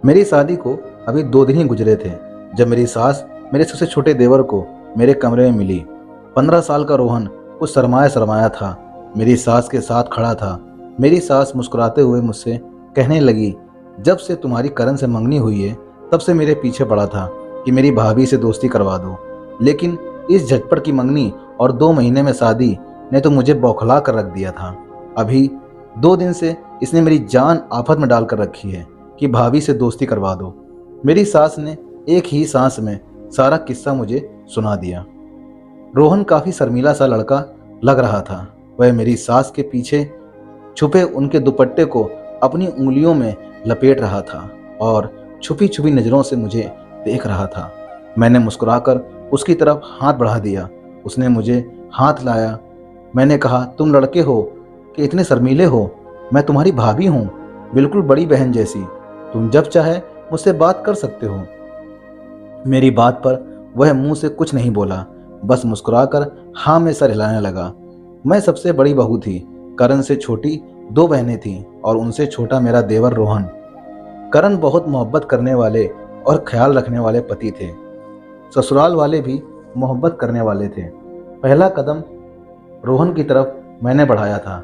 मेरी शादी को अभी 2 दिन ही गुजरे थे जब मेरी सास मेरे सबसे छोटे देवर को मेरे कमरे में मिली। 15 साल का रोहन कुछ शर्माया शर्माया था, मेरी सास के साथ खड़ा था। मेरी सास मुस्कुराते हुए मुझसे कहने लगी, जब से तुम्हारी करण से मंगनी हुई है तब से मेरे पीछे पड़ा था कि मेरी भाभी से दोस्ती करवा दो, लेकिन इस झटपट की मंगनी और 2 महीने में शादी ने तो मुझे बौखला कर रख दिया था। अभी 2 दिन से इसने मेरी जान आफत में डालकर रखी है कि भाभी से दोस्ती करवा दो। मेरी सास ने एक ही सांस में सारा किस्सा मुझे सुना दिया। रोहन काफी शर्मीला सा लड़का लग रहा था। वह मेरी सास के पीछे छुपे उनके दुपट्टे को अपनी उंगलियों में लपेट रहा था और छुपी छुपी नजरों से मुझे देख रहा था। मैंने मुस्कुराकर उसकी तरफ हाथ बढ़ा दिया। उसने मुझे हाथ लाया। मैंने कहा, तुम लड़के हो कि इतने शर्मीले हो? मैं तुम्हारी भाभी हूँ, बिल्कुल बड़ी बहन जैसी। तुम जब चाहे मुझसे बात कर सकते हो। मेरी बात पर वह मुंह से कुछ नहीं बोला, बस मुस्कुराकर हाँ में सर हिलाने लगा। मैं सबसे बड़ी बहू थी। करण से छोटी 2 बहनें थीं और उनसे छोटा मेरा देवर रोहन। करण बहुत मोहब्बत करने वाले और ख्याल रखने वाले पति थे। ससुराल वाले भी मोहब्बत करने वाले थे। पहला कदम रोहन की तरफ मैंने बढ़ाया था।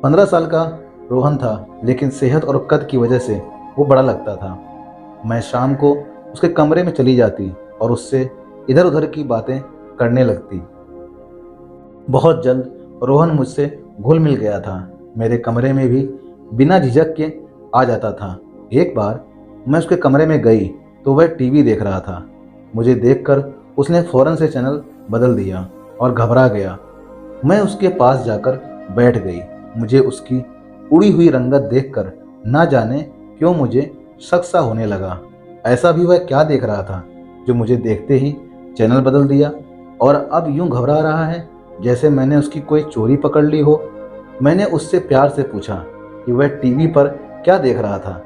15 साल का रोहन था, लेकिन सेहत और कद की वजह से वो बड़ा लगता था। मैं शाम को उसके कमरे में चली जाती और उससे इधर उधर की बातें करने लगती। बहुत जल्द रोहन मुझसे घुल मिल गया था। मेरे कमरे में भी बिना झिझक के आ जाता था। एक बार मैं उसके कमरे में गई तो वह टीवी देख रहा था। मुझे देखकर उसने फौरन से चैनल बदल दिया और घबरा गया। मैं उसके पास जाकर बैठ गई। मुझे उसकी उड़ी हुई रंगत देखकर ना जाने क्यों मुझे शक सा होने लगा। ऐसा भी वह क्या देख रहा था जो मुझे देखते ही चैनल बदल दिया और अब यूं घबरा रहा है जैसे मैंने उसकी कोई चोरी पकड़ ली हो। मैंने उससे प्यार से पूछा कि वह टीवी पर क्या देख रहा था।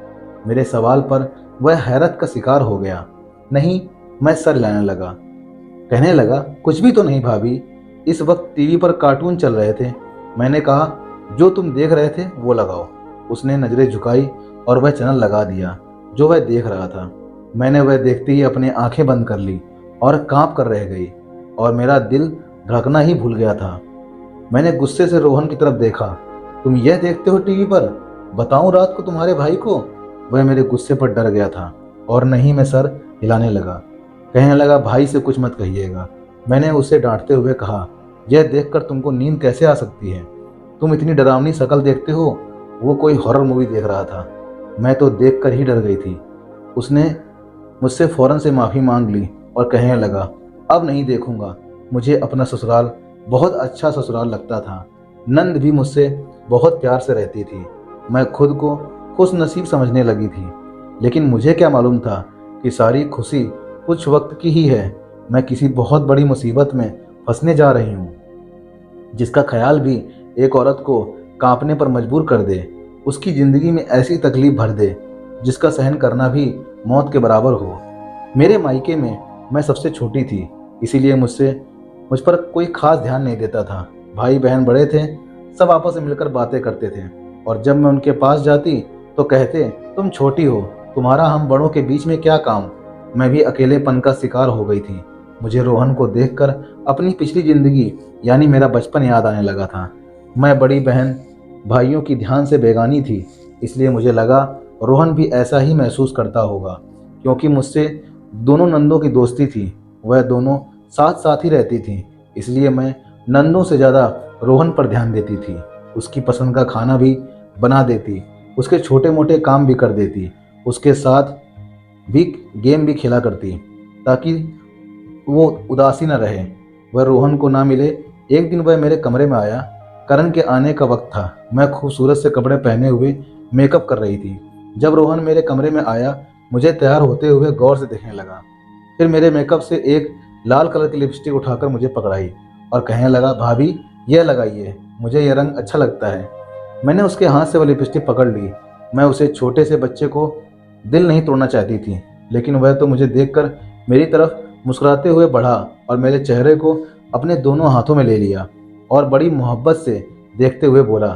मेरे सवाल पर वह हैरत का शिकार हो गया। नहीं, मैं सर हिलाने लगा। कहने लगा, कुछ भी तो नहीं भाभी, इस वक्त टीवी पर कार्टून चल रहे थे। मैंने कहा, जो तुम देख रहे थे वो लगाओ। उसने नजरें झुकाई और वह चैनल लगा दिया जो वह देख रहा था। मैंने वह देखते ही अपनी आंखें बंद कर ली और कांप कर रह गई और मेरा दिल धड़कना ही भूल गया था। मैंने गुस्से से रोहन की तरफ देखा। तुम यह देखते हो टीवी पर? बताऊं रात को तुम्हारे भाई को? वह मेरे गुस्से पर डर गया था और नहीं मैं सर हिलाने लगा। कहने लगा, भाई से कुछ मत कहिएगा। मैंने उसे डांटते हुए कहा, यह देखकर तुमको नींद कैसे आ सकती है? तुम इतनी डरावनी शक्ल देखते हो। वो कोई हॉरर मूवी देख रहा था। मैं तो देखकर ही डर गई थी। उसने मुझसे फौरन से माफ़ी मांग ली और कहने लगा, अब नहीं देखूंगा। मुझे अपना ससुराल बहुत अच्छा ससुराल लगता था। नंद भी मुझसे बहुत प्यार से रहती थी। मैं खुद को खुश नसीब समझने लगी थी, लेकिन मुझे क्या मालूम था कि सारी खुशी कुछ वक्त की ही है। मैं किसी बहुत बड़ी मुसीबत में फंसने जा रही हूँ, जिसका ख्याल भी एक औरत को कांपने पर मजबूर कर दे, उसकी ज़िंदगी में ऐसी तकलीफ भर दे जिसका सहन करना भी मौत के बराबर हो। मेरे मायके में मैं सबसे छोटी थी, इसीलिए मुझ पर कोई खास ध्यान नहीं देता था। भाई बहन बड़े थे, सब आपस में मिलकर बातें करते थे और जब मैं उनके पास जाती तो कहते, तुम छोटी हो, तुम्हारा हम बड़ों के बीच में क्या काम। मैं भी अकेलेपन का शिकार हो गई थी। मुझे रोहन को देखकर अपनी पिछली जिंदगी यानी मेरा बचपन याद आने लगा था। मैं बड़ी बहन भाइयों की ध्यान से बेगानी थी, इसलिए मुझे लगा रोहन भी ऐसा ही महसूस करता होगा। क्योंकि मुझसे दोनों नंदों की दोस्ती थी, वह दोनों साथ साथ ही रहती थी, इसलिए मैं नंदों से ज़्यादा रोहन पर ध्यान देती थी। उसकी पसंद का खाना भी बना देती, उसके छोटे मोटे काम भी कर देती, उसके साथ भी गेम भी खेला करती ताकि वो उदासी न रहे। वह रोहन को ना मिले। एक दिन वह मेरे कमरे में आया। करण के आने का वक्त था। मैं खूबसूरत से कपड़े पहने हुए मेकअप कर रही थी। जब रोहन मेरे कमरे में आया, मुझे तैयार होते हुए गौर से देखने लगा। फिर मेरे मेकअप से एक लाल कलर की लिपस्टिक उठाकर मुझे पकड़ाई और कहने लगा, भाभी यह लगाइए, मुझे यह रंग अच्छा लगता है। मैंने उसके हाथ से वह लिपस्टिक पकड़ ली। मैं उसे छोटे से बच्चे को दिल नहीं तोड़ना चाहती थी, लेकिन वह तो मुझे देखकर मेरी तरफ मुस्कुराते हुए बढ़ा और मेरे चेहरे को अपने दोनों हाथों में ले लिया और बड़ी मोहब्बत से देखते हुए बोला,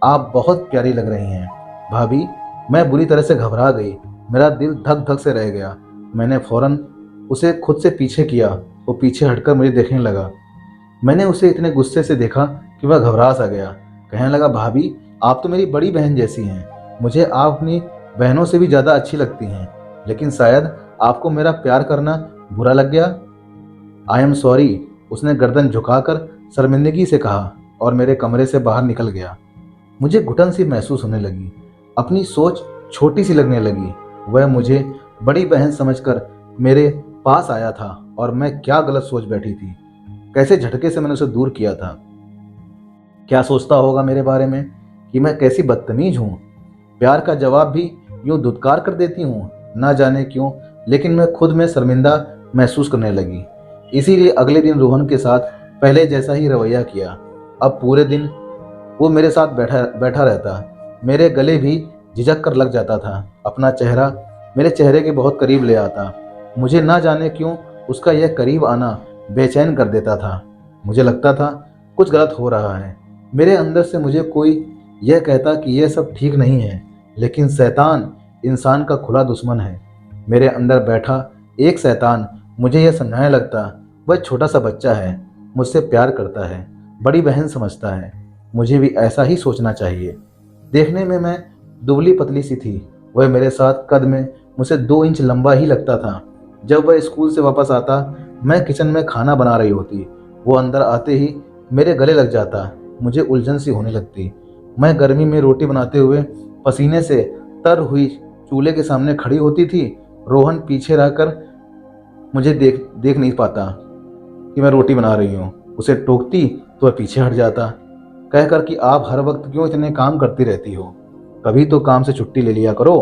आप बहुत प्यारी लग रही हैं भाभी, मैं बुरी तरह से घबरा गई। मेरा दिल धक धक से रह गया। मैंने फौरन उसे खुद से पीछे किया। वो पीछे हटकर मुझे देखने लगा। मैंने उसे इतने गुस्से से देखा कि वह घबरा सा गया। कहने लगा, भाभी आप तो मेरी बड़ी बहन जैसी हैं। मुझे आप अपनी बहनों से भी ज़्यादा अच्छी लगती हैं, लेकिन शायद आपको मेरा प्यार करना बुरा लग गया। आई एम सॉरी, उसने गर्दन झुकाकर शर्मिंदगी से कहा और मेरे कमरे से बाहर निकल गया। मुझे घुटन सी महसूस होने लगी। अपनी सोच छोटी सी लगने लगी। वह मुझे बड़ी बहन समझकर मेरे पास आया था और मैं क्या गलत सोच बैठी थी। कैसे झटके से मैंने उसे दूर किया था। क्या सोचता होगा मेरे बारे में कि मैं कैसी बदतमीज हूँ। प्यार का जवाब भी यूं धुतकार कर देती हूँ। ना जाने क्यों, लेकिन मैं खुद में शर्मिंदा महसूस करने लगी। इसीलिए अगले दिन रोहन के साथ पहले जैसा ही रवैया किया। अब पूरे दिन वो मेरे साथ बैठा बैठा रहता। मेरे गले भी झिझक कर लग जाता था। अपना चेहरा मेरे चेहरे के बहुत करीब ले आता। मुझे ना जाने क्यों उसका यह करीब आना बेचैन कर देता था। मुझे लगता था कुछ गलत हो रहा है। मेरे अंदर से मुझे कोई यह कहता कि यह सब ठीक नहीं है, लेकिन शैतान इंसान का खुला दुश्मन है। मेरे अंदर बैठा एक शैतान मुझे यह समझाने लगता, वह छोटा सा बच्चा है, मुझसे प्यार करता है, बड़ी बहन समझता है। मुझे भी ऐसा ही सोचना चाहिए। देखने में मैं दुबली पतली सी थी। वह मेरे साथ कद में मुझसे 2 इंच लंबा ही लगता था। जब वह स्कूल से वापस आता, मैं किचन में खाना बना रही होती। वो अंदर आते ही मेरे गले लग जाता। मुझे उलझन सी होने लगती। मैं गर्मी में रोटी बनाते हुए पसीने से तर हुई चूल्हे के सामने खड़ी होती थी। रोहन पीछे रहकर मुझे देख नहीं पाता कि मैं रोटी बना रही हूँ। उसे टोकती तो वह पीछे हट जाता, कहकर कि आप हर वक्त क्यों इतने काम करती रहती हो, कभी तो काम से छुट्टी ले लिया करो।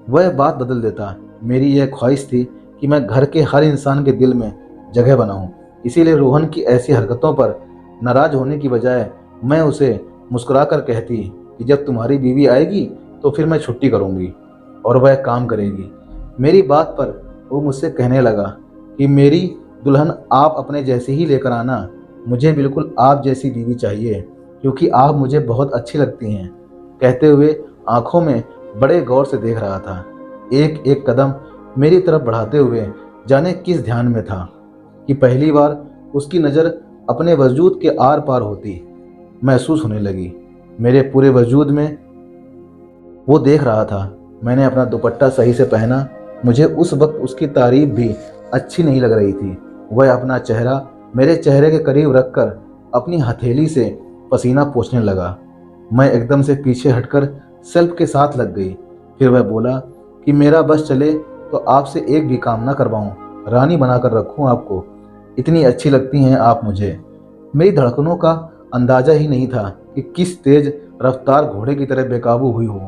वह बात बदल देता। मेरी यह ख्वाहिश थी कि मैं घर के हर इंसान के दिल में जगह बनाऊं। इसीलिए रोहन की ऐसी हरकतों पर नाराज होने की बजाय मैं उसे मुस्कुराकर कहती कि जब तुम्हारी बीवी आएगी तो फिर मैं छुट्टी करूंगी और वह काम करेगी। मेरी बात पर वो मुझसे कहने लगा कि मेरी दुल्हन आप अपने जैसी ही लेकर आना। मुझे बिल्कुल आप जैसी बीवी चाहिए, क्योंकि आप मुझे बहुत अच्छी लगती हैं। कहते हुए आंखों में बड़े गौर से देख रहा था, एक एक कदम मेरी तरफ बढ़ाते हुए। जाने किस ध्यान में था कि पहली बार उसकी नज़र अपने वजूद के आर पार होती महसूस होने लगी। मेरे पूरे वजूद में वो देख रहा था। मैंने अपना दुपट्टा सही से पहना। मुझे उस वक्त उसकी तारीफ भी अच्छी नहीं लग रही थी। वह अपना चेहरा मेरे चेहरे के करीब रखकर अपनी हथेली से पसीना पोंछने लगा। मैं एकदम से पीछे हटकर सेल्फ के साथ लग गई। फिर वह बोला कि मेरा बस चले तो आपसे एक भी काम ना करवाऊं, रानी बनाकर रखूं आपको। इतनी अच्छी लगती हैं आप मुझे। मेरी धड़कनों का अंदाजा ही नहीं था कि किस तेज रफ्तार घोड़े की तरह बेकाबू हुई हो।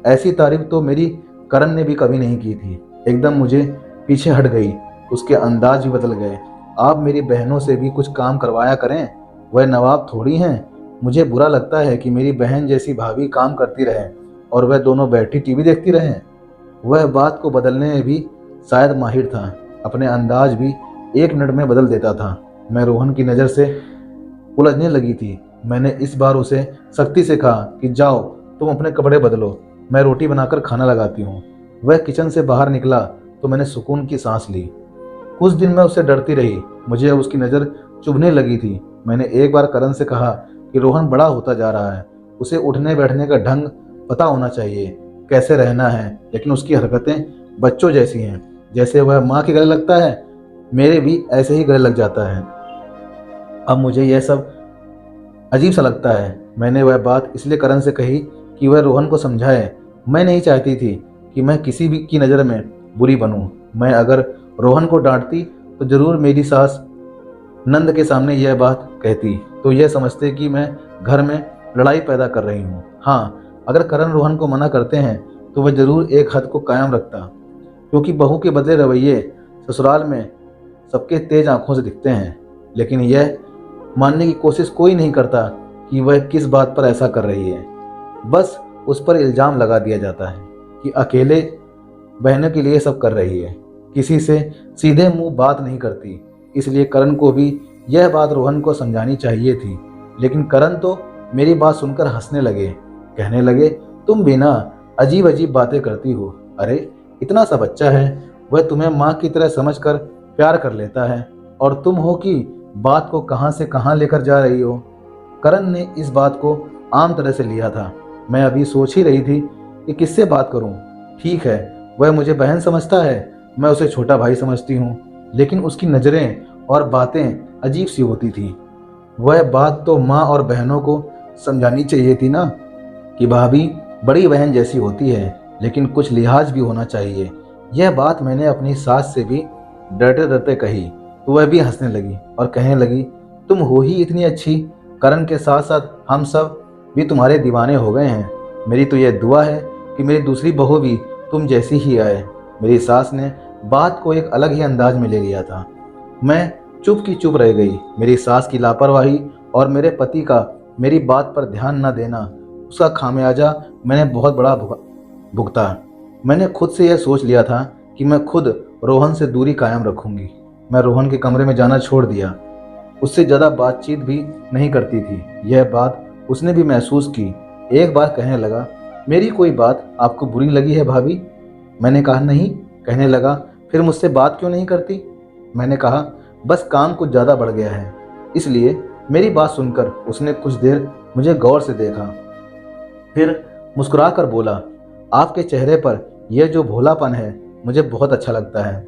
ऐसी तारीफ तो मेरी करण ने भी कभी नहीं की थी। एकदम मुझे पीछे हट गई। उसके अंदाज भी बदल गए। आप मेरी बहनों से भी कुछ काम करवाया करें, वह नवाब थोड़ी हैं। मुझे बुरा लगता है कि मेरी बहन जैसी भाभी काम करती रहे और वह दोनों बैठी टीवी देखती रहें। वह बात को बदलने में भी शायद माहिर था। अपने अंदाज भी 1 मिनट में बदल देता था। मैं रोहन की नज़र से उलझने लगी थी। मैंने इस बार उसे सख्ती से कहा कि जाओ तुम अपने कपड़े बदलो, मैं रोटी बनाकर खाना लगाती हूँ। वह किचन से बाहर निकला तो मैंने सुकून की सांस ली। कुछ दिन मैं उससे डरती रही। मुझे अब उसकी नज़र चुभने लगी थी। मैंने एक बार करण से कहा कि रोहन बड़ा होता जा रहा है, उसे उठने बैठने का ढंग पता होना चाहिए, कैसे रहना है। लेकिन उसकी हरकतें बच्चों जैसी हैं। जैसे वह माँ के गले लगता है, मेरे भी ऐसे ही गले लग जाता है। अब मुझे यह सब अजीब सा लगता है। मैंने वह बात इसलिए करण से कही कि वह रोहन को समझाए। मैं नहीं चाहती थी कि मैं किसी भी की नज़र में बुरी बनूं। मैं अगर रोहन को डांटती तो जरूर मेरी सास नंद के सामने यह बात कहती, तो यह समझते कि मैं घर में लड़ाई पैदा कर रही हूँ। हाँ, अगर करण रोहन को मना करते हैं तो वह जरूर एक हद को कायम रखता, क्योंकि बहू के बदले रवैये ससुराल में सबके तेज आंखों से दिखते हैं। लेकिन यह मानने की कोशिश कोई नहीं करता कि वह किस बात पर ऐसा कर रही है। बस उस पर इल्ज़ाम लगा दिया जाता है कि अकेले बहनों के लिए सब कर रही है, किसी से सीधे मुंह बात नहीं करती। इसलिए करण को भी यह बात रोहन को समझानी चाहिए थी। लेकिन करण तो मेरी बात सुनकर हंसने लगे, कहने लगे, तुम भी ना अजीब अजीब बातें करती हो। अरे इतना सा बच्चा है, वह तुम्हें माँ की तरह समझकर प्यार कर लेता है, और तुम हो कि बात को कहाँ से कहाँ लेकर जा रही हो। करण ने इस बात को आम तरह से लिया था। मैं अभी सोच ही रही थी कि किससे बात करूं। ठीक है, वह मुझे बहन समझता है, मैं उसे छोटा भाई समझती हूँ, लेकिन उसकी नज़रें और बातें अजीब सी होती थी। वह बात तो माँ और बहनों को समझानी चाहिए थी ना, कि भाभी बड़ी बहन जैसी होती है, लेकिन कुछ लिहाज भी होना चाहिए। यह बात मैंने अपनी सास से भी डरते डरते कही, तो वह भी हंसने लगी और कहने लगी, तुम हो ही इतनी अच्छी, करण के साथ साथ हम सब भी तुम्हारे दीवाने हो गए हैं। मेरी तो यह दुआ है कि मेरी दूसरी बहू भी तुम जैसी ही आए। मेरी सास ने बात को एक अलग ही अंदाज में ले लिया था। मैं चुप की चुप रह गई। मेरी सास की लापरवाही और मेरे पति का मेरी बात पर ध्यान न देना, उसका खामियाजा मैंने बहुत बड़ा भुगता। मैंने खुद से यह सोच लिया था कि मैं खुद रोहन से दूरी कायम रखूंगी। मैं रोहन के कमरे में जाना छोड़ दिया। उससे ज़्यादा बातचीत भी नहीं करती थी। यह बात उसने भी महसूस की। एक बार कहने लगा, मेरी कोई बात आपको बुरी लगी है भाभी? मैंने कहा नहीं। कहने लगा, फिर मुझसे बात क्यों नहीं करती? मैंने कहा, बस काम कुछ ज़्यादा बढ़ गया है, इसलिए। मेरी बात सुनकर उसने कुछ देर मुझे गौर से देखा, फिर मुस्कुरा कर बोला, आपके चेहरे पर यह जो भोलापन है मुझे बहुत अच्छा लगता है।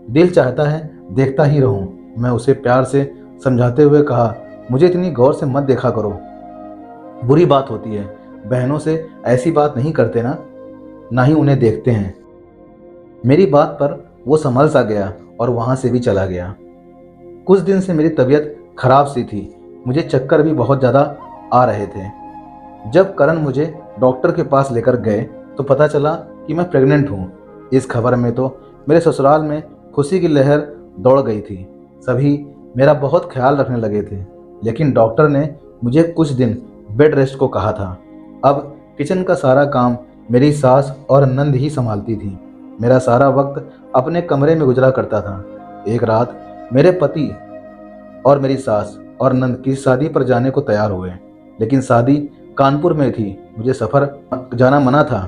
दिल चाहता है देखता ही रहूं। मैं उसे प्यार से समझाते हुए कहा, मुझे इतनी गौर से मत देखा करो, बुरी बात होती है। बहनों से ऐसी बात नहीं करते ना ही उन्हें देखते हैं। मेरी बात पर वो संभल सा गया और वहां से भी चला गया। कुछ दिन से मेरी तबीयत खराब सी थी। मुझे चक्कर भी बहुत ज़्यादा आ रहे थे। जब करण मुझे डॉक्टर के पास लेकर गए तो पता चला कि मैं प्रेग्नेंट हूँ। इस खबर में तो मेरे ससुराल में खुशी की लहर दौड़ गई थी। सभी मेरा बहुत ख्याल रखने लगे थे, लेकिन डॉक्टर ने मुझे कुछ दिन बेड रेस्ट को कहा था। अब किचन का सारा काम मेरी सास और नंद ही संभालती थी। मेरा सारा वक्त अपने कमरे में गुजरा करता था। एक रात मेरे पति और मेरी सास और नंद की शादी पर जाने को तैयार हुए, लेकिन शादी कानपुर में थी। मुझे सफ़र जाना मना था,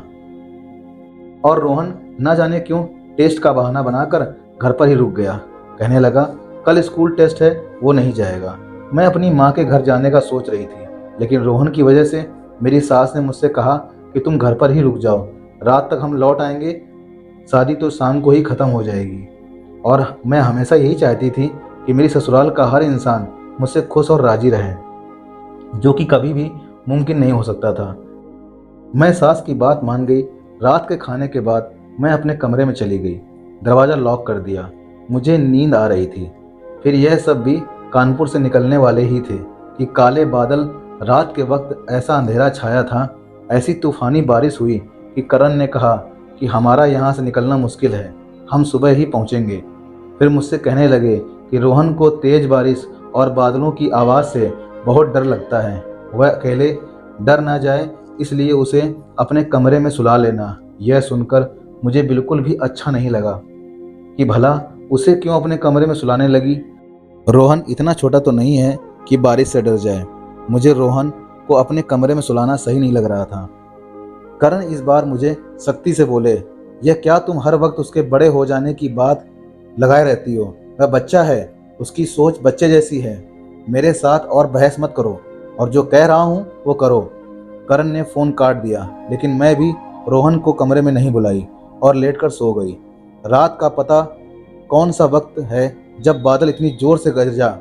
और रोहन ना जाने क्यों टेस्ट का बहाना बनाकर घर पर ही रुक गया। कहने लगा, कल स्कूल टेस्ट है, वो नहीं जाएगा। मैं अपनी माँ के घर जाने का सोच रही थी, लेकिन रोहन की वजह से मेरी सास ने मुझसे कहा कि तुम घर पर ही रुक जाओ, रात तक हम लौट आएंगे, शादी तो शाम को ही ख़त्म हो जाएगी। और मैं हमेशा यही चाहती थी कि मेरी ससुराल का हर इंसान मुझसे खुश और राजी रहे, जो कि कभी भी मुमकिन नहीं हो सकता था। मैं सास की बात मान गई। रात के खाने के बाद मैं अपने कमरे में चली गई, दरवाज़ा लॉक कर दिया। मुझे नींद आ रही थी। फिर यह सब भी कानपुर से निकलने वाले ही थे कि काले बादल, रात के वक्त ऐसा अंधेरा छाया था, ऐसी तूफानी बारिश हुई कि करण ने कहा कि हमारा यहाँ से निकलना मुश्किल है, हम सुबह ही पहुँचेंगे। फिर मुझसे कहने लगे कि रोहन को तेज़ बारिश और बादलों की आवाज़ से बहुत डर लगता है, वह अकेले डर ना जाए, इसलिए उसे अपने कमरे में सुला लेना। यह सुनकर मुझे बिल्कुल भी अच्छा नहीं लगा कि भला उसे क्यों अपने कमरे में सुलाने लगी। रोहन इतना छोटा तो नहीं है कि बारिश से डर जाए। मुझे रोहन को अपने कमरे में सुलाना सही नहीं लग रहा था। करण इस बार मुझे सख्ती से बोले, यह क्या तुम हर वक्त उसके बड़े हो जाने की बात लगाए रहती हो? वह बच्चा है, उसकी सोच बच्चे जैसी है। मेरे साथ और बहस मत करो, और जो कह रहा हूँ वो करो। करण ने फ़ोन काट दिया, लेकिन मैं भी रोहन को कमरे में नहीं बुलाई और लेटकर सो गई। रात का पता कौन सा वक्त है जब बादल इतनी ज़ोर से गरजा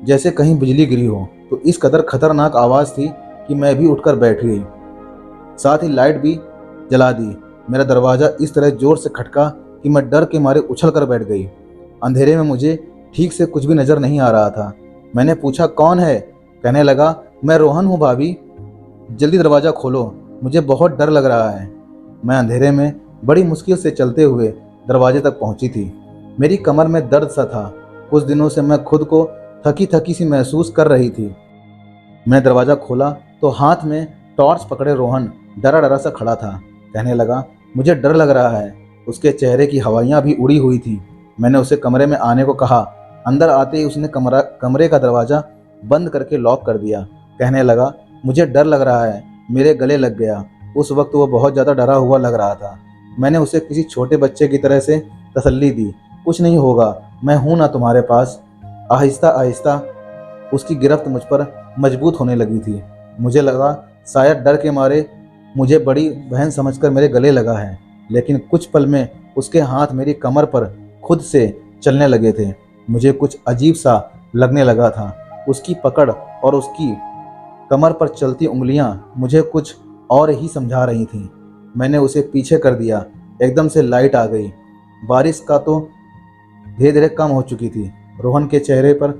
जैसे कहीं बिजली गिरी हो। तो इस कदर खतरनाक आवाज़ थी कि मैं भी उठकर बैठ गई, साथ ही लाइट भी जला दी। मेरा दरवाज़ा इस तरह ज़ोर से खटका कि मैं डर के मारे उछल कर बैठ गई। अंधेरे में मुझे ठीक से कुछ भी नज़र नहीं आ रहा था। मैंने पूछा, कौन है? कहने लगा, मैं रोहन हूँ भाभी, जल्दी दरवाज़ा खोलो, मुझे बहुत डर लग रहा है। मैं अंधेरे में बड़ी मुश्किल से चलते हुए दरवाजे तक पहुंची थी। मेरी कमर में दर्द सा था। कुछ दिनों से मैं खुद को थकी थकी सी महसूस कर रही थी। मैंने दरवाज़ा खोला तो हाथ में टॉर्च पकड़े रोहन डरा डरा सा खड़ा था। कहने लगा, मुझे डर लग रहा है। उसके चेहरे की हवाइयाँ भी उड़ी हुई थी। मैंने उसे कमरे में आने को कहा। अंदर आते ही उसने कमरे का दरवाज़ा बंद करके लॉक कर दिया। कहने लगा, मुझे डर लग रहा है, मेरे गले लग गया। उस वक्त वो बहुत ज़्यादा डरा हुआ लग रहा था। मैंने उसे किसी छोटे बच्चे की तरह से तसल्ली दी। कुछ नहीं होगा, मैं हूं ना तुम्हारे पास। आहिस्ता आहिस्ता उसकी गिरफ्त मुझ पर मजबूत होने लगी थी। मुझे लगा शायद डर के मारे मुझे बड़ी बहन समझकर मेरे गले लगा है, लेकिन कुछ पल में उसके हाथ मेरी कमर पर खुद से चलने लगे थे। मुझे कुछ अजीब सा लगने लगा था। उसकी पकड़ और उसकी कमर पर चलती उंगलियां मुझे कुछ और ही समझा रही थीं। मैंने उसे पीछे कर दिया। एकदम से लाइट आ गई। बारिश का तो धीरे धीरे कम हो चुकी थी। रोहन के चेहरे पर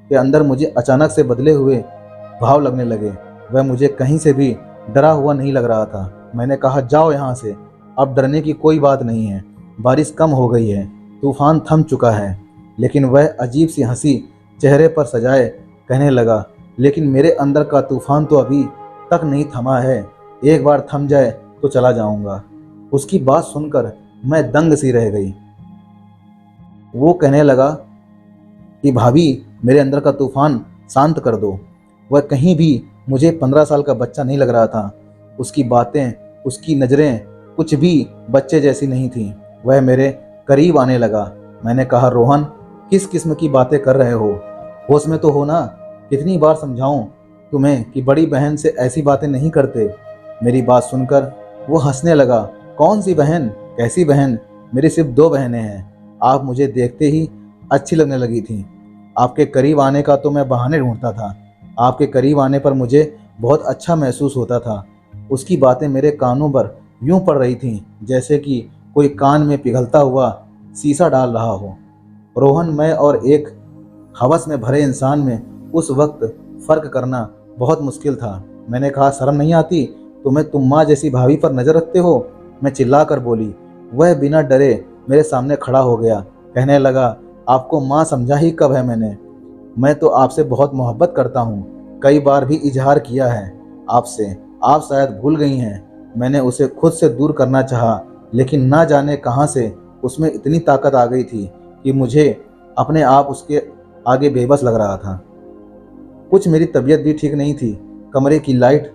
के अंदर मुझे अचानक से बदले हुए भाव लगने लगे। वह मुझे कहीं से भी डरा हुआ नहीं लग रहा था। मैंने कहा, जाओ यहाँ से, अब डरने की कोई बात नहीं है। बारिश कम हो गई है, तूफान थम चुका है। लेकिन वह अजीब सी हंसी चेहरे पर सजाए कहने लगा, लेकिन मेरे अंदर का तूफान तो अभी तक नहीं थमा है। एक बार थम जाए तो चला जाऊंगा। उसकी बात सुनकर मैं दंग सी रह गई। वो कहने लगा कि भाभी, मेरे अंदर का तूफान शांत कर दो। वह कहीं भी मुझे 15 साल का बच्चा नहीं लग रहा था। उसकी बातें, उसकी नज़रें कुछ भी बच्चे जैसी नहीं थीं। वह मेरे करीब आने लगा। मैंने कहा, रोहन, किस किस्म की बातें कर रहे हो? होश में तो हो ना? कितनी बार समझाऊं तुम्हें कि बड़ी बहन से ऐसी बातें नहीं करते। मेरी बात सुनकर वो हंसने लगा। कौन सी बहन? कैसी बहन? मेरी सिर्फ 2 बहनें हैं। आप मुझे देखते ही अच्छी लगने लगी थी। आपके करीब आने का तो मैं बहाने ढूंढता था। आपके करीब आने पर मुझे बहुत अच्छा महसूस होता था। उसकी बातें मेरे कानों पर यूं पड़ रही थीं जैसे कि कोई कान में पिघलता हुआ शीशा डाल रहा हो। रोहन, मैं और एक हवस में भरे इंसान में उस वक्त फ़र्क करना बहुत मुश्किल था। मैंने कहा, शर्म नहीं आती तुम्हें? तुम माँ जैसी भाभी पर नज़र रखते हो? मैं चिल्ला कर बोली। वह बिना डरे मेरे सामने खड़ा हो गया। कहने लगा, आपको माँ समझा ही कब है मैंने? मैं तो आपसे बहुत मोहब्बत करता हूँ। कई बार भी इजहार किया है आपसे। आप शायद भूल गई हैं। मैंने उसे खुद से दूर करना चाहा, लेकिन ना जाने कहाँ से उसमें इतनी ताकत आ गई थी कि मुझे अपने आप उसके आगे बेबस लग रहा था। कुछ मेरी तबीयत भी ठीक नहीं थी। कमरे की लाइट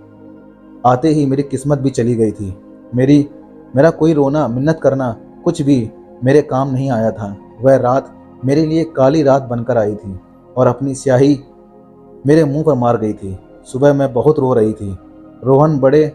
आते ही मेरी किस्मत भी चली गई थी। मेरा कोई रोना, मिन्नत करना कुछ भी मेरे काम नहीं आया था। वह रात मेरे लिए काली रात बनकर आई थी और अपनी स्याही मेरे मुंह पर मार गई थी। सुबह मैं बहुत रो रही थी। रोहन बड़े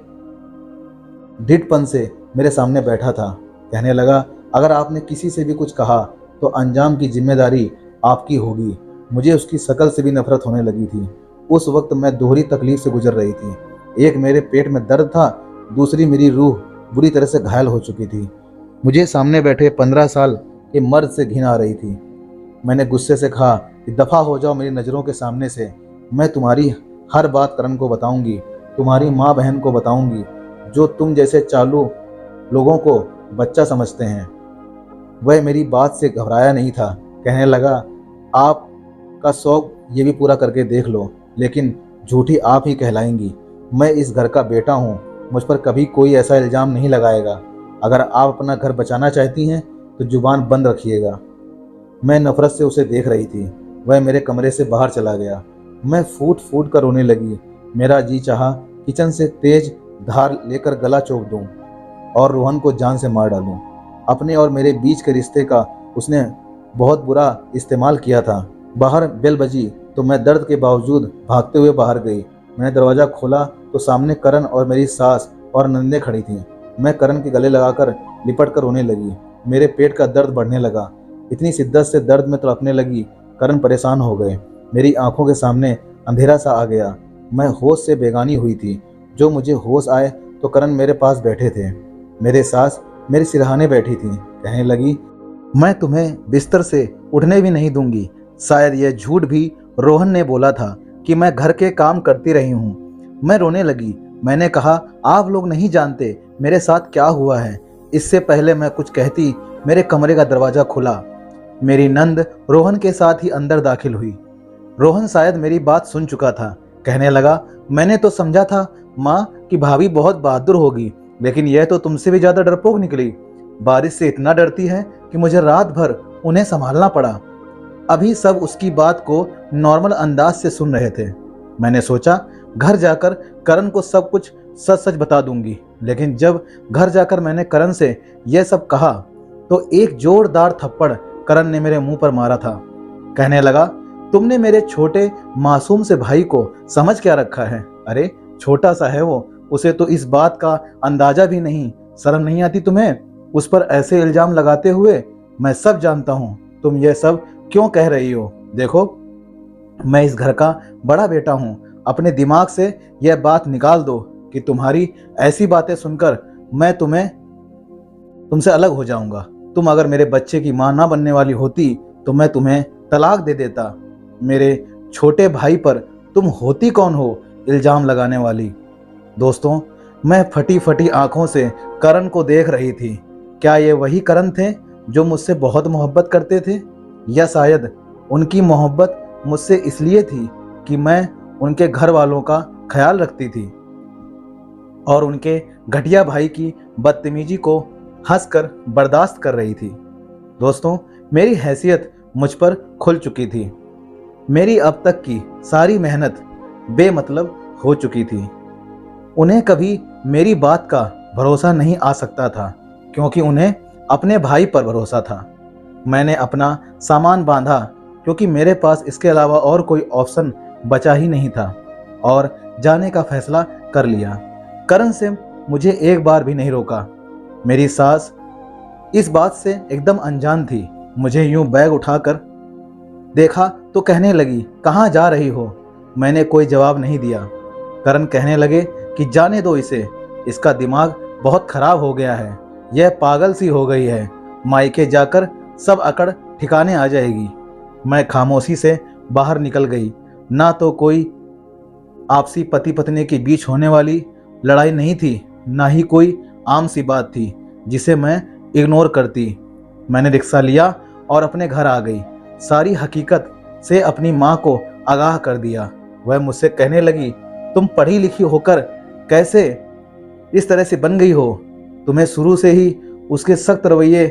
ढिठपन से मेरे सामने बैठा था। कहने लगा, अगर आपने किसी से भी कुछ कहा तो अंजाम की जिम्मेदारी आपकी होगी। मुझे उसकी शक्ल से भी नफरत होने लगी थी। उस वक्त मैं दोहरी तकलीफ से गुजर रही थी। एक मेरे पेट में दर्द था, दूसरी मेरी रूह बुरी तरह से घायल हो चुकी थी। मुझे सामने बैठे 15 साल के मर्द से घिन आ रही थी। मैंने गुस्से से कहा कि दफ़ा हो जाओ मेरी नज़रों के सामने से। मैं तुम्हारी हर बात करण को बताऊंगी, तुम्हारी माँ बहन को बताऊंगी, जो तुम जैसे चालू लोगों को बच्चा समझते हैं। वह मेरी बात से घबराया नहीं था। कहने लगा, आपका शौक ये भी पूरा करके देख लो, लेकिन झूठी आप ही कहलाएंगी। मैं इस घर का बेटा हूँ, मुझ पर कभी कोई ऐसा इल्ज़ाम नहीं लगाएगा। अगर आप अपना घर बचाना चाहती हैं तो जुबान बंद रखिएगा। मैं नफरत से उसे देख रही थी। वह मेरे कमरे से बाहर चला गया। मैं फूट फूट कर रोने लगी। मेरा जी चाहा किचन से तेज धार लेकर गला चौक दूं और रोहन को जान से मार डालूं। अपने और मेरे बीच के रिश्ते का उसने बहुत बुरा इस्तेमाल किया था। बाहर बेल बजी तो मैं दर्द के बावजूद भागते हुए बाहर गई। मैंने दरवाज़ा खोला तो सामने करण और मेरी सास और नंदे खड़ी थीं। मैं करण के गले लगाकर लिपट कर रोने लगी। मेरे पेट का दर्द बढ़ने लगा। इतनी शिद्दत से दर्द में तड़पने लगी, करण परेशान हो गए। मेरी आंखों के सामने अंधेरा सा आ गया। मैं होश से बेगानी हुई थी। जो मुझे होश आए तो करण मेरे पास बैठे थे। मेरे सास मेरे सिरहाने बैठी थी। कहने लगी, मैं तुम्हें बिस्तर से उठने भी नहीं दूंगी। शायद यह झूठ भी रोहन ने बोला था कि मैं घर के काम करती रही हूँ। मैं रोने लगी। मैंने कहा, आप लोग नहीं जानते मेरे साथ क्या हुआ है। इससे पहले मैं कुछ कहती, मेरे कमरे का दरवाज़ा खुला। मेरी नंद रोहन के साथ ही अंदर दाखिल हुई। रोहन शायद मेरी बात सुन चुका था। कहने लगा, मैंने तो समझा था माँ कि भाभी बहुत बहादुर होगी, लेकिन यह तो तुमसे भी ज़्यादा डरपोक निकली। बारिश से इतना डरती है कि मुझे रात भर उन्हें संभालना पड़ा। अभी सब उसकी बात को नॉर्मल अंदाज से सुन रहे थे। मैंने सोचा घर जाकर करण को सब कुछ सच सच बता दूंगी। लेकिन जब घर जाकर मैंने करण से यह सब कहा तो एक जोरदार थप्पड़ करण ने मेरे मुंह पर मारा था। कहने लगा, तुमने मेरे छोटे मासूम से भाई को समझ क्या रखा है? अरे छोटा सा है वो, उसे तो इस बात का अंदाजा भी नहीं। शर्म नहीं आती तुम्हें उस पर ऐसे इल्जाम लगाते हुए? मैं सब जानता हूँ तुम ये सब क्यों कह रही हो। देखो, मैं इस घर का बड़ा बेटा हूँ। अपने दिमाग से यह बात निकाल दो कि तुम्हारी ऐसी बातें सुनकर मैं तुमसे अलग हो जाऊंगा। तुम अगर मेरे बच्चे की मां ना बनने वाली होती तो मैं तुम्हें तलाक दे देता। मेरे छोटे भाई पर तुम होती कौन हो इल्जाम लगाने वाली? दोस्तों, मैं फटी फटी आंखों से करण को देख रही थी। क्या ये वही करण थे जो मुझसे बहुत मोहब्बत करते थे, या शायद उनकी मोहब्बत मुझसे इसलिए थी कि मैं उनके घर वालों का ख्याल रखती थी और उनके घटिया भाई की बदतमीजी को हंसकर बर्दाश्त कर रही थी। दोस्तों, मेरी हैसियत मुझ पर खुल चुकी थी। मेरी अब तक की सारी मेहनत बेमतलब हो चुकी थी। उन्हें कभी मेरी बात का भरोसा नहीं आ सकता था क्योंकि उन्हें अपने भाई पर भरोसा था। मैंने अपना सामान बांधा क्योंकि मेरे पास इसके अलावा और कोई ऑप्शन बचा ही नहीं था और जाने का फैसला कर लिया। करण से मुझे एक बार भी नहीं रोका। मेरी सास इस बात से एकदम अनजान थी। मुझे यूं बैग उठाकर देखा तो कहने लगी, कहाँ जा रही हो? मैंने कोई जवाब नहीं दिया। करण कहने लगे कि जाने दो इसे, इसका दिमाग बहुत खराब हो गया है, यह पागल सी हो गई है, मायके जाकर सब अकड़ ठिकाने आ जाएगी। मैं खामोशी से बाहर निकल गई। ना तो कोई आपसी पति पत्नी के बीच होने वाली लड़ाई नहीं थी, ना ही कोई आम सी बात थी जिसे मैं इग्नोर करती। मैंने रिक्शा लिया और अपने घर आ गई। सारी हकीकत से अपनी माँ को आगाह कर दिया। वह मुझसे कहने लगी, तुम पढ़ी लिखी होकर कैसे इस तरह से बन गई हो? तुम्हें शुरू से ही उसके सख्त रवैये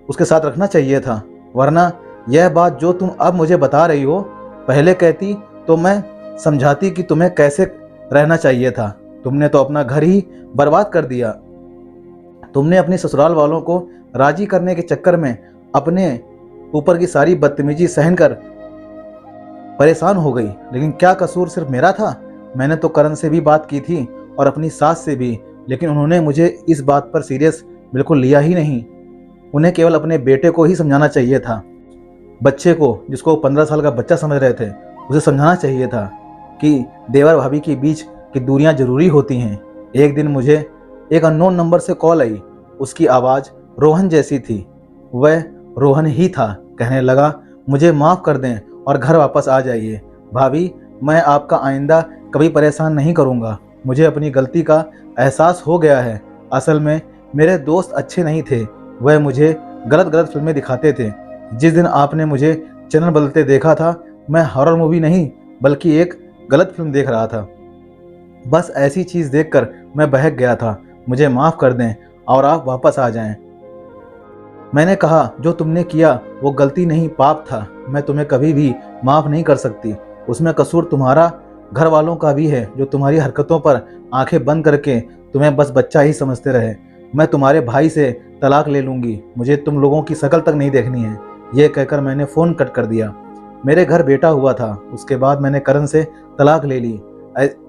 उसके साथ रखना चाहिए था, वरना यह बात जो तुम अब मुझे बता रही हो पहले कहती तो मैं समझाती कि तुम्हें कैसे रहना चाहिए था। तुमने तो अपना घर ही बर्बाद कर दिया। तुमने अपने ससुराल वालों को राजी करने के चक्कर में अपने ऊपर की सारी बदतमीजी सहन कर परेशान हो गई। लेकिन क्या कसूर सिर्फ मेरा था? मैंने तो करण से भी बात की थी और अपनी सास से भी, लेकिन उन्होंने मुझे इस बात पर सीरियस बिल्कुल लिया ही नहीं। उन्हें केवल अपने बेटे को ही समझाना चाहिए था। बच्चे को, जिसको 15 साल का बच्चा समझ रहे थे, उसे समझाना चाहिए था कि देवर भाभी के बीच की दूरियां जरूरी होती हैं। एक दिन मुझे एक अननोन नंबर से कॉल आई। उसकी आवाज़ रोहन जैसी थी। वह रोहन ही था। कहने लगा, मुझे माफ़ कर दें और घर वापस आ जाइए। भाभी, मैं आपका आइंदा कभी परेशान नहीं करूँगा। मुझे अपनी गलती का एहसास हो गया है। असल में मेरे दोस्त अच्छे नहीं थे, वह मुझे गलत गलत फिल्में दिखाते थे। जिस दिन आपने मुझे चैनल बदलते देखा था, मैं हॉरर मूवी नहीं बल्कि एक गलत फिल्म देख रहा था। बस ऐसी चीज़ देखकर मैं बहक गया था। मुझे माफ़ कर दें और आप वापस आ जाएं। मैंने कहा, जो तुमने किया वो गलती नहीं, पाप था। मैं तुम्हें कभी भी माफ़ नहीं कर सकती। उसमें कसूर तुम्हारा घर वालों का भी है, जो तुम्हारी हरकतों पर आंखें बंद करके तुम्हें बस बच्चा ही समझते रहे। मैं तुम्हारे भाई से तलाक ले लूँगी, मुझे तुम लोगों की शक्ल तक नहीं देखनी है। यह कहकर मैंने फ़ोन कट कर दिया। मेरे घर बेटा हुआ था। उसके बाद मैंने करण से तलाक ले ली।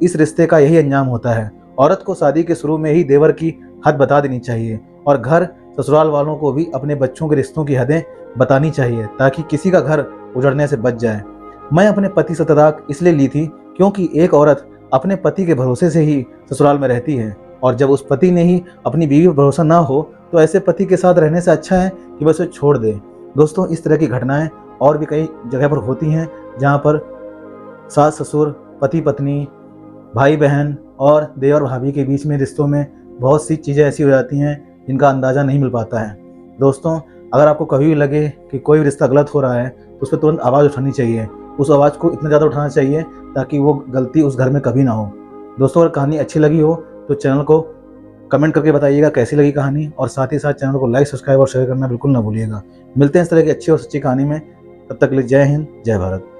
इस रिश्ते का यही अंजाम होता है। औरत को शादी के शुरू में ही देवर की हद बता देनी चाहिए और घर ससुराल वालों को भी अपने बच्चों के रिश्तों की हदें बतानी चाहिए ताकि किसी का घर उजड़ने से बच जाए। मैं अपने पति से तलाक इसलिए ली थी क्योंकि एक औरत अपने पति के भरोसे से ही ससुराल में रहती है, और जब उस पति ने ही अपनी बीवी पर भरोसा ना हो तो ऐसे पति के साथ रहने से अच्छा है कि वह उसे छोड़ दे। दोस्तों, इस तरह की घटनाएं और भी कई जगह पर होती हैं जहां पर सास ससुर, पति पत्नी, भाई बहन और देवर भाभी के बीच में रिश्तों में बहुत सी चीज़ें ऐसी हो जाती हैं जिनका अंदाज़ा नहीं मिल पाता है। दोस्तों, अगर आपको कभी भी लगे कि कोई भी रिश्ता गलत हो रहा है तो उस पर तुरंत आवाज़ उठानी चाहिए। उस आवाज़ को इतना ज़्यादा उठाना चाहिए ताकि वो गलती उस घर में कभी ना हो। दोस्तों, अगर कहानी अच्छी लगी हो तो चैनल को कमेंट करके बताइएगा कैसी लगी कहानी, और साथ ही साथ चैनल को लाइक, सब्सक्राइब और शेयर करना बिल्कुल ना भूलिएगा। मिलते हैं इस तरह की अच्छी और सच्ची कहानी में। तब तक के लिए जय हिंद, जय भारत।